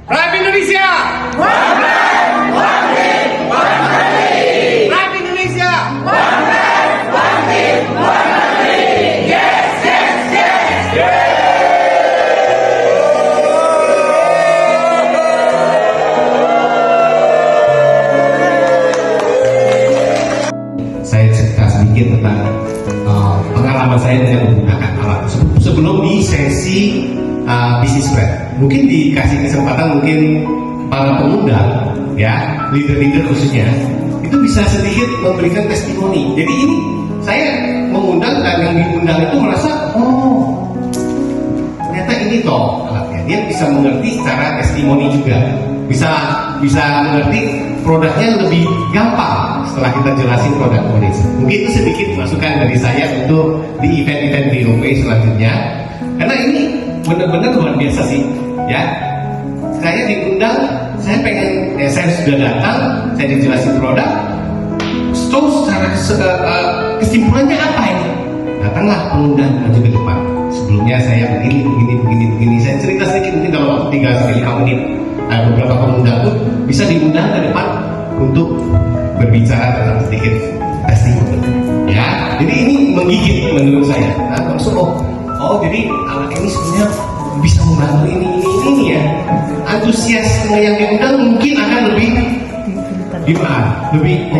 Rakyat Indonesia. One man, one team, one country. Rakyat Indonesia. One man, one team, one country. Yes, yes, yes, yes. Saya cerita sedikit tentang pengalaman saya dengan menggunakan alat tersebut sebelum di sesi bisnis plan. Mungkin dikasih kesempatan mungkin para pemuda, ya, leader-leader khususnya, itu bisa sedikit memberikan testimoni. Jadi ini saya mengundang dan yang diundang itu merasa, oh, ternyata ini toh alatnya. Dia bisa mengerti secara testimoni juga, bisa mengerti produknya lebih gampang setelah kita jelasin produk Indonesia. Mungkin itu sedikit masukan dari saya untuk di event-event BOP selanjutnya, karena ini benar-benar luar biasa sih, ya. Saya diundang, saya pengen, ya saya sudah datang, saya dijelasin produk. So, secara kesimpulannya apa ini? Datanglah pengundang maju ke depan. Sebelumnya saya begini. Saya cerita sedikit, mungkin kalau waktu 3-5 menit. Beberapa pengundang pun bisa diundang ke depan untuk berbicara tentang sedikit testimoni. Ya, jadi ini menggigit menurut saya. Nah, maksud jadi alat ini sebenarnya bisa membantu ini ya. Antusiasme yang diundang mungkin akan lebih gimana? Lebih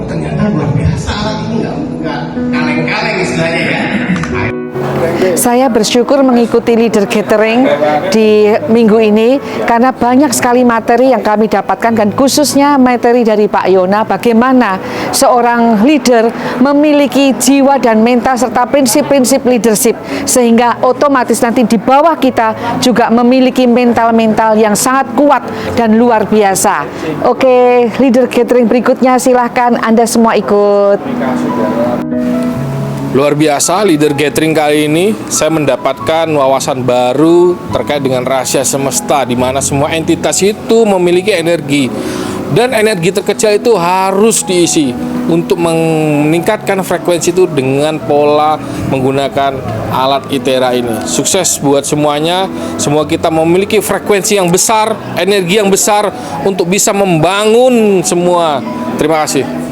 ternyata luar biasa alat ini nggak kaleng-kaleng istilahnya ya. Saya bersyukur mengikuti leader gathering di minggu ini karena banyak sekali materi yang kami dapatkan, dan khususnya materi dari Pak Yona bagaimana seorang leader memiliki jiwa dan mental serta prinsip-prinsip leadership sehingga otomatis nanti di bawah kita juga memiliki mental-mental yang sangat kuat dan luar biasa. Oke, leader gathering berikutnya silahkan Anda semua ikut. Luar biasa, leader gathering kali ini saya mendapatkan wawasan baru terkait dengan rahasia semesta, di mana semua entitas itu memiliki energi, dan energi terkecil itu harus diisi untuk meningkatkan frekuensi itu dengan pola menggunakan alat ITERA ini. Sukses buat semuanya, semua kita memiliki frekuensi yang besar, energi yang besar untuk bisa membangun semua. Terima kasih.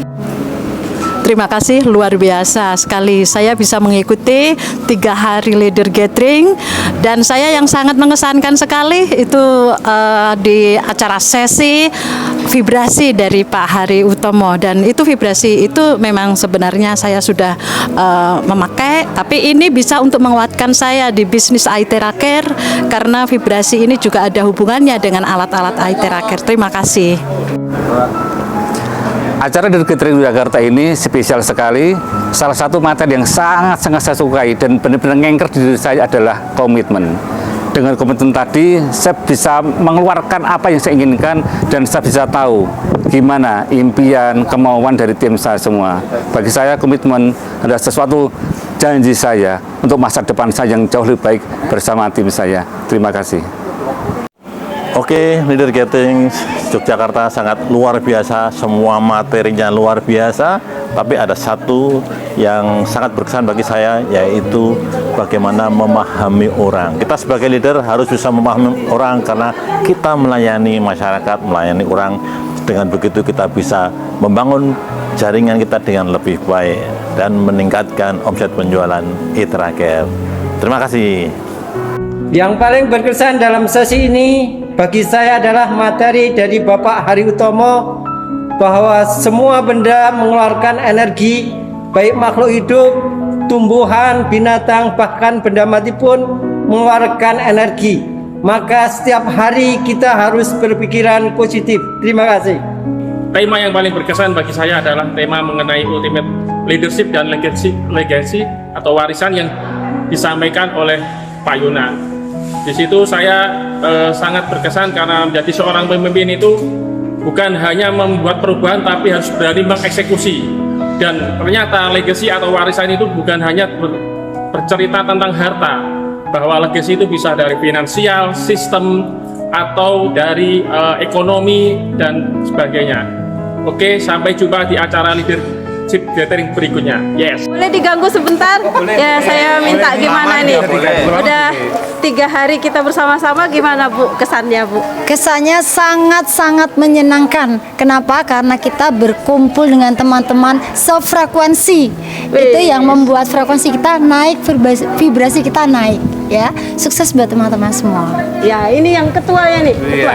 Terima kasih, luar biasa sekali. Saya bisa mengikuti 3 hari leader gathering, dan saya yang sangat mengesankan sekali itu di acara sesi vibrasi dari Pak Hari Utomo, dan itu vibrasi itu memang sebenarnya saya sudah memakai, tapi ini bisa untuk menguatkan saya di bisnis ITERA Care karena vibrasi ini juga ada hubungannya dengan alat-alat ITERA Care. Terima kasih. Acara leader gathering Jakarta ini spesial sekali. Salah satu materi yang sangat saya sukai dan benar-benar ngengker di diri saya adalah komitmen. Dengan komitmen tadi, saya bisa mengeluarkan apa yang saya inginkan, dan saya bisa tahu gimana impian, kemauan dari tim saya semua. Bagi saya, komitmen adalah sesuatu janji saya untuk masa depan saya yang jauh lebih baik bersama tim saya. Terima kasih. Oke, leader gathering Yogyakarta sangat luar biasa, semua materinya luar biasa, tapi ada satu yang sangat berkesan bagi saya, yaitu bagaimana memahami orang. Kita sebagai leader harus bisa memahami orang karena kita melayani masyarakat, melayani orang. Dengan begitu kita bisa membangun jaringan kita dengan lebih baik dan meningkatkan omset penjualan ITERA Care. Terima kasih. Yang paling berkesan dalam sesi ini bagi saya adalah materi dari Bapak Hari Utomo, bahwa semua benda mengeluarkan energi, baik makhluk hidup, tumbuhan, binatang, bahkan benda mati pun mengeluarkan energi. Maka setiap hari kita harus berpikiran positif. Terima kasih. Tema yang paling berkesan bagi saya adalah tema mengenai ultimate leadership dan legacy atau warisan yang disampaikan oleh Pak Yona. Di situ saya sangat berkesan karena menjadi seorang pemimpin itu bukan hanya membuat perubahan, tapi harus berani mengeksekusi. Dan ternyata legacy atau warisan itu bukan hanya bercerita tentang harta, bahwa legacy itu bisa dari finansial, sistem, atau dari ekonomi dan sebagainya. Oke, sampai jumpa di acara leader leadership gathering berikutnya. Yes. Boleh diganggu sebentar? Ya, saya minta gimana nih? Udah 3 hari kita bersama-sama, gimana Bu kesannya Bu? Kesannya sangat-sangat menyenangkan. Kenapa? Karena kita berkumpul dengan teman-teman sefrekuensi. Itu yang membuat frekuensi kita naik, vibrasi kita naik. Ya, sukses buat teman-teman semua. Ya, ini yang ketuanya nih, ketua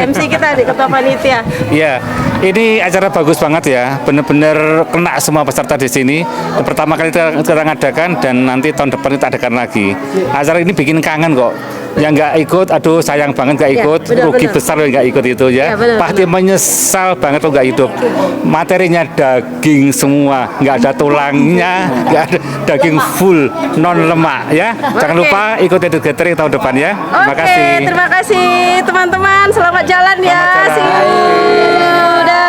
MC kita nih, ketua panitia. Iya, ini acara bagus banget ya, benar-benar kena semua peserta di sini. Pertama kali kita ngadakan dan nanti tahun depan kita adakan lagi. Acara ini bikin kangen kok. Yang nggak ikut, aduh sayang banget nggak ikut, rugi besar yang nggak ikut itu ya. Pasti menyesal banget kalau nggak hidup. Materinya daging semua, nggak ada tulangnya, nggak ada daging full, non lemak ya. Jangan lupa ikut Leader Gathering tahun depan ya. Terima kasih. Terima kasih teman-teman, selamat jalan ya. See you. Dah.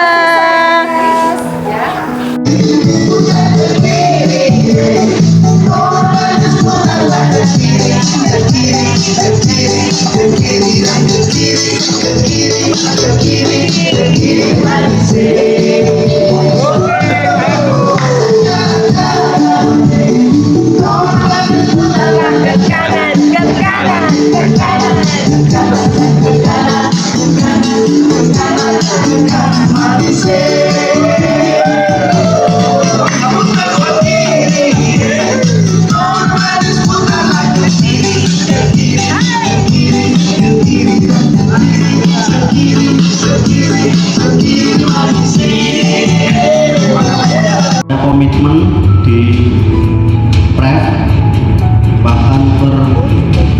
Komitmen di PREV, bahkan per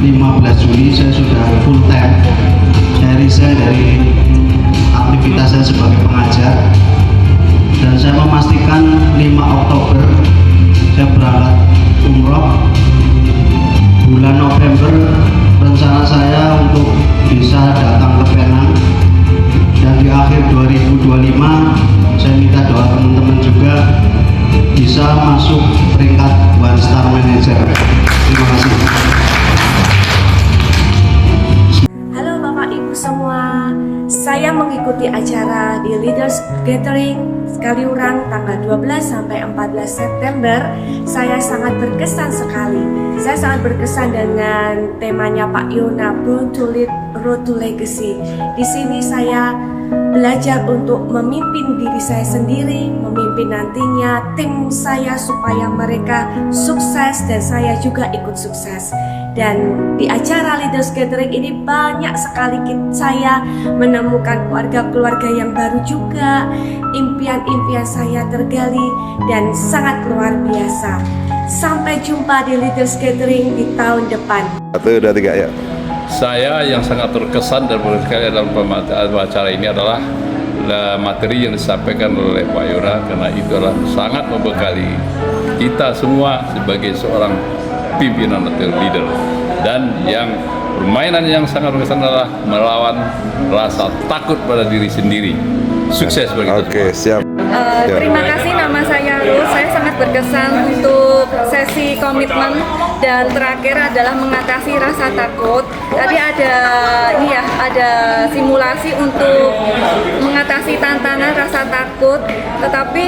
15 Juli saya sudah full time. Saya resign dari aktivitas saya sebagai pengajar dan saya memastikan 5 Oktober saya berangkat umroh. Bulan November rencana saya untuk bisa datang ke Penang, dan di akhir 2025 saya minta doa teman-teman juga bisa masuk peringkat One Star Manager. Terima kasih. Halo Bapak Ibu semua, saya mengikuti acara di Leaders Gathering Kaliurang tanggal 12 sampai 14 September. Saya sangat berkesan sekali. Saya sangat berkesan dengan temanya Pak Yona, Born to Lead, Road to Legacy. Di sini saya belajar untuk memimpin diri saya sendiri, memimpin nantinya tim saya supaya mereka sukses dan saya juga ikut sukses. Dan di acara Leaders Gathering ini banyak sekali saya menemukan keluarga-keluarga yang baru juga, impian-impian saya tergali dan sangat luar biasa. Sampai jumpa di Leaders Gathering di tahun depan. 1, 2, 3 ya. Saya yang sangat terkesan dan berkali dalam acara ini adalah materi yang disampaikan oleh Pak Yona, karena itu adalah sangat membekali kita semua sebagai seorang pimpinan atau leader. Dan yang permainan yang sangat berkesan adalah melawan rasa takut pada diri sendiri. Sukses bagi kita. Oke, siap. Terima kasih, nama saya Ruth. Saya sangat berkesan untuk sesi komitmen dan terakhir adalah mengatasi rasa takut. Tadi ada simulasi untuk mengatasi tantangan rasa takut, tetapi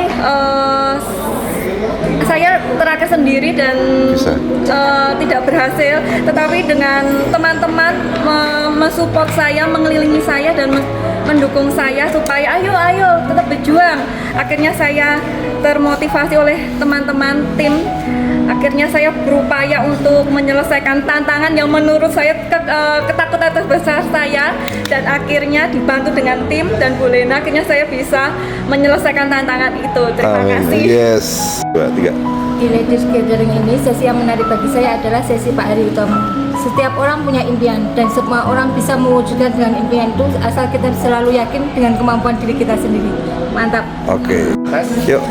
saya terakhir sendiri dan tidak berhasil. Tetapi dengan teman-teman mensupport saya, mengelilingi saya dan mendukung saya supaya ayo tetap berjuang. Akhirnya saya termotivasi oleh teman-teman tim. Akhirnya saya berupaya untuk menyelesaikan tantangan yang menurut saya ketakutan terbesar saya, dan akhirnya dibantu dengan tim dan Bu Lena, akhirnya saya bisa menyelesaikan tantangan itu. Terima kasih. Yes. 2, 3. Di Leaders Gathering ini, sesi yang menarik bagi saya adalah sesi Pak Hari Utomo. Setiap orang punya impian dan semua orang bisa mewujudkan dengan impian itu asal kita selalu yakin dengan kemampuan diri kita sendiri. Mantap. Oke. Yuk.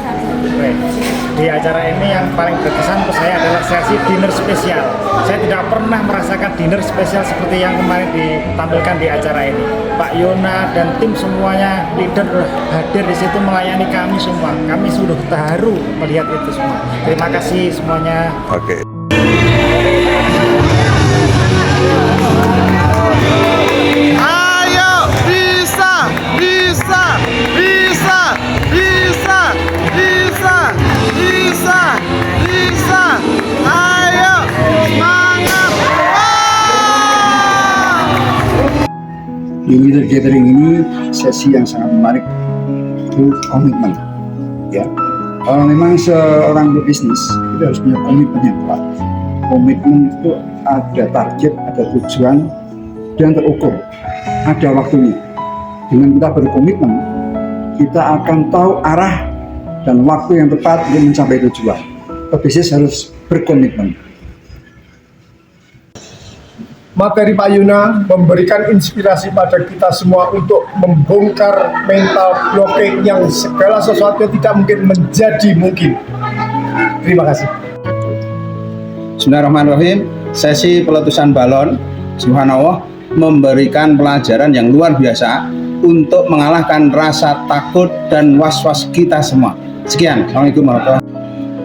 Di acara ini yang paling berkesan untuk saya adalah sesi dinner spesial. Saya tidak pernah merasakan dinner spesial seperti yang kemarin ditampilkan di acara ini. Pak Yona dan tim semuanya leader hadir di situ melayani kami semua. Kami sudah terharu melihat itu semua. Terima kasih semuanya. Oke. Ayo, bisa, bisa, bisa, bisa, bisa. Di leader gathering ini sesi yang sangat menarik itu komitmen. Ya, kalau memang seorang berbisnis itu harus punya komitmen yang kuat. Komitmen itu ada target, ada tujuan, dan terukur. Ada waktunya. Dengan kita berkomitmen, kita akan tahu arah dan waktu yang tepat untuk mencapai tujuan. Pebisnis harus berkomitmen. Materi Pak Yona memberikan inspirasi pada kita semua untuk membongkar mental blockade yang segala sesuatu tidak mungkin menjadi mungkin. Terima kasih. Bismillahirrahmanirrahim. Sesi peletusan balon, subhanallah, memberikan pelajaran yang luar biasa untuk mengalahkan rasa takut dan was-was kita semua. Sekian. Assalamualaikum warahmatullahi wabarakatuh.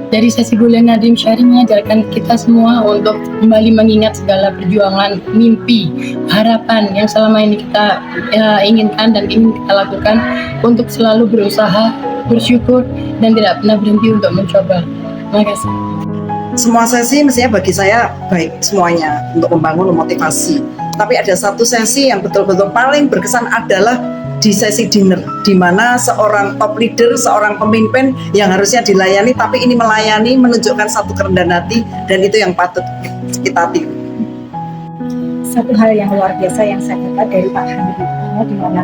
Dari sesi Bulan Dream Sharing mengajarkan kita semua untuk kembali mengingat segala perjuangan, mimpi, harapan yang selama ini kita inginkan dan ingin kita lakukan, untuk selalu berusaha, bersyukur, dan tidak pernah berhenti untuk mencoba. Terima kasih. Semua sesi mestinya bagi saya baik semuanya untuk membangun motivasi. Tapi ada satu sesi yang betul-betul paling berkesan adalah di sesi dinner, di mana seorang top leader, seorang pemimpin yang harusnya dilayani, tapi ini melayani, menunjukkan satu kerendahan hati, dan itu yang patut kita tiru. Satu hal yang luar biasa yang saya dapat dari Pak Hamid, di mana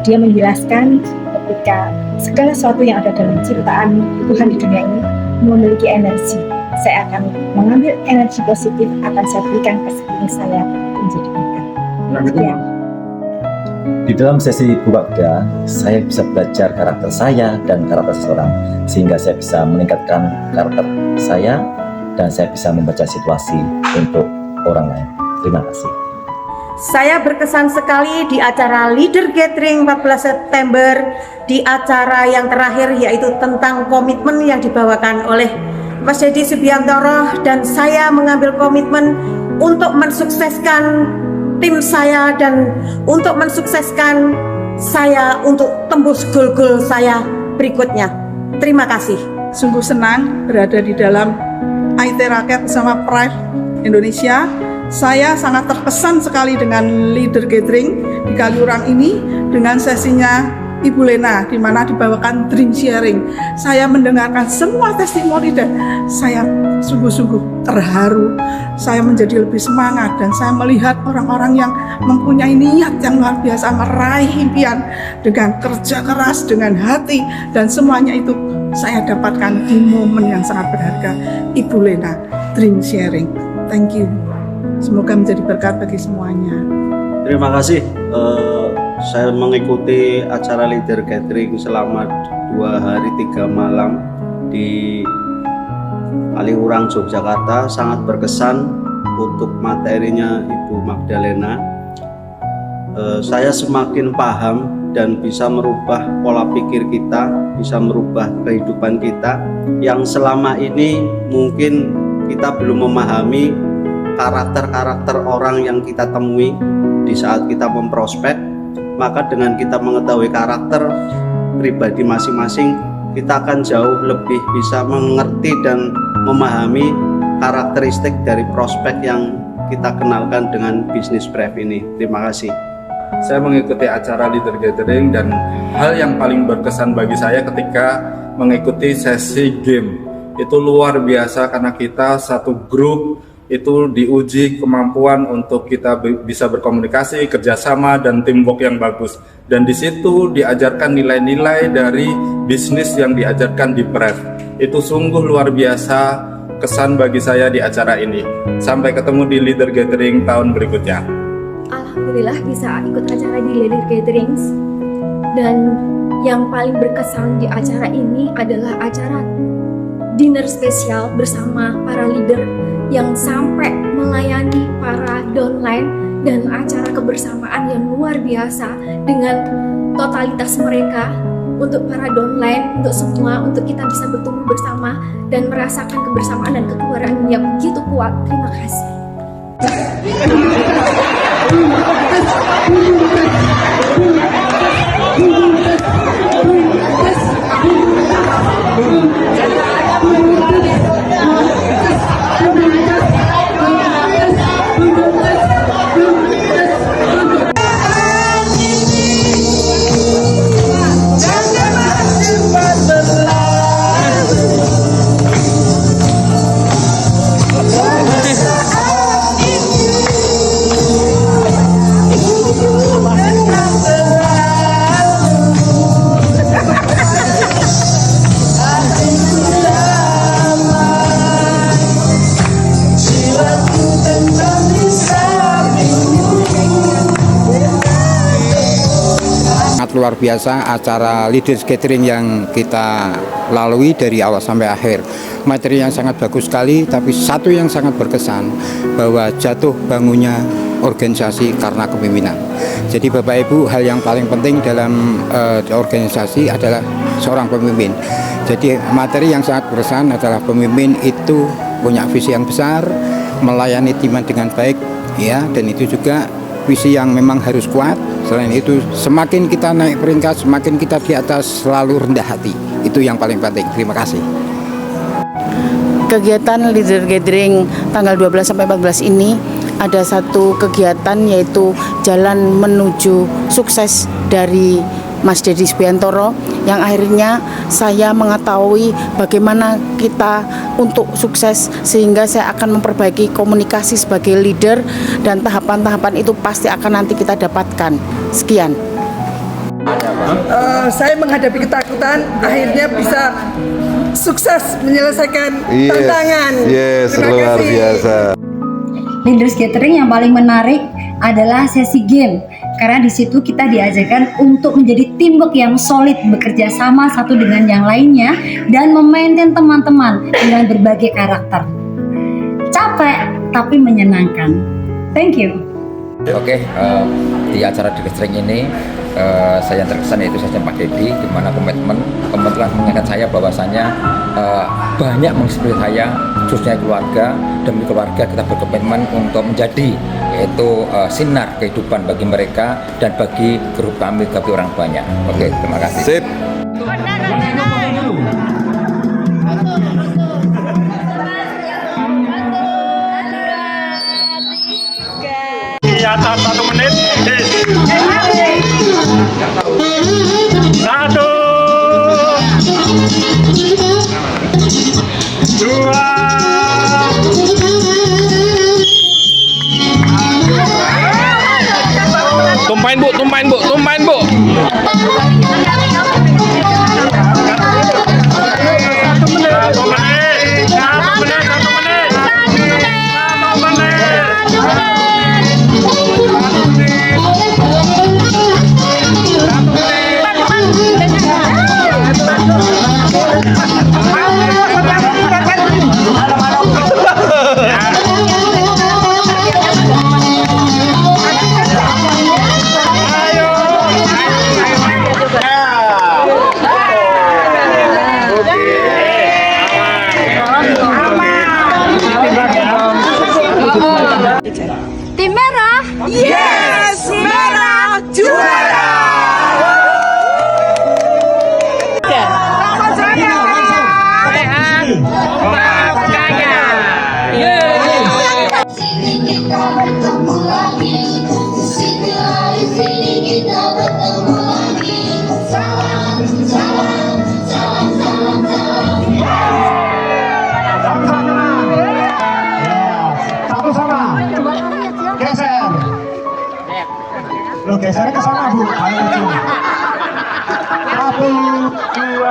dia menjelaskan ketika segala sesuatu yang ada dalam ciptaan Tuhan di dunia ini memiliki energi. Saya akan mengambil energi positif, akan saya berikan ke sekeliling saya menjadi berkat. Di dalam sesi Bubakda, saya bisa belajar karakter saya dan karakter seseorang, sehingga saya bisa meningkatkan karakter saya dan saya bisa membaca situasi untuk orang lain. Terima kasih. Saya berkesan sekali di acara Leader Gathering 14 September, di acara yang terakhir yaitu tentang komitmen yang dibawakan oleh Mas Dedi Subiantoro, dan saya mengambil komitmen untuk mensukseskan tim saya dan untuk mensukseskan saya untuk tembus goal-goal saya berikutnya. Terima kasih. Sungguh senang berada di dalam IT Rakyat bersama Pride Indonesia. Saya sangat terkesan sekali dengan Leader Gathering di Kaliurang ini dengan sesinya Ibu Lena, di mana dibawakan Dream Sharing. Saya mendengarkan semua testimoni dan saya sungguh-sungguh terharu. Saya menjadi lebih semangat dan saya melihat orang-orang yang mempunyai niat yang luar biasa meraih impian dengan kerja keras, dengan hati, dan semuanya itu saya dapatkan di momen yang sangat berharga. Ibu Lena, Dream Sharing. Thank you. Semoga menjadi berkat bagi semuanya. Terima kasih. Saya mengikuti acara Leader Gathering selama 2 hari 3 malam di Kaliurang, Yogyakarta. Sangat berkesan untuk materinya Ibu Magdalena. Saya semakin paham dan bisa merubah pola pikir kita, bisa merubah kehidupan kita yang selama ini mungkin kita belum memahami karakter-karakter orang yang kita temui di saat kita memprospek. Maka dengan kita mengetahui karakter pribadi masing-masing, kita akan jauh lebih bisa mengerti dan memahami karakteristik dari prospek yang kita kenalkan dengan bisnis Brave ini. Terima kasih. Saya mengikuti acara Leader Gathering dan hal yang paling berkesan bagi saya ketika mengikuti sesi game. Itu luar biasa karena kita satu grup itu diuji kemampuan untuk kita bisa berkomunikasi, kerjasama, dan teamwork yang bagus. Dan di situ diajarkan nilai-nilai dari bisnis yang diajarkan di Brave. Itu sungguh luar biasa kesan bagi saya di acara ini. Sampai ketemu di Leader Gathering tahun berikutnya. Alhamdulillah bisa ikut acara di Leader Gatherings, dan yang paling berkesan di acara ini adalah acara dinner spesial bersama para leader yang sampai melayani para downline, dan acara kebersamaan yang luar biasa dengan totalitas mereka untuk para downline, untuk semua, untuk kita bisa bertumbuh bersama dan merasakan kebersamaan dan kekeluargaan yang begitu kuat. Terima kasih. luar biasa acara Leaders Gathering yang kita lalui dari awal sampai akhir. Materi yang sangat bagus sekali, tapi satu yang sangat berkesan bahwa jatuh bangunnya organisasi karena kepemimpinan. Jadi Bapak Ibu, hal yang paling penting dalam organisasi adalah seorang pemimpin. Jadi materi yang sangat berkesan adalah pemimpin itu punya visi yang besar, melayani tim dengan baik, ya, dan itu juga visi yang memang harus kuat. Selain itu, semakin kita naik peringkat, semakin kita di atas, selalu rendah hati. Itu yang paling penting. Terima kasih. Kegiatan Leader Gathering tanggal 12 sampai 14 ini ada satu kegiatan, yaitu jalan menuju sukses dari Mas Deddy Subiantoro, yang akhirnya saya mengetahui bagaimana kita untuk sukses, sehingga saya akan memperbaiki komunikasi sebagai leader, dan tahapan-tahapan itu pasti akan nanti kita dapatkan. Sekian. Saya menghadapi ketakutan, akhirnya bisa sukses menyelesaikan tantangan. Terima luar kasih. Biasa. Leaders Gathering yang paling menarik adalah sesi game, karena di situ kita diajarkan untuk menjadi teamwork yang solid, bekerja sama satu dengan yang lainnya, dan memaintain teman-teman dengan berbagai karakter. Capek tapi menyenangkan. Thank you. Oke, di acara Leaders Gathering ini saya yang terkesan yaitu saya Pak Deddy, di mana komitmen telah mengingatkan saya bahwasanya banyak menginspirasi saya, khususnya keluarga. Demi keluarga kita berkomitmen untuk menjadi yaitu sinar kehidupan bagi mereka dan bagi grup kami, bagi orang banyak. Oke, terima kasih. Sip. Di atas 1 menit. 1, 2. Tumpahin Bu, tumpahin Bu, tumpahin Bu. Tim merah, yes, merah juara. Lo geser ke sana Bu. Ayo maju. 1, 2.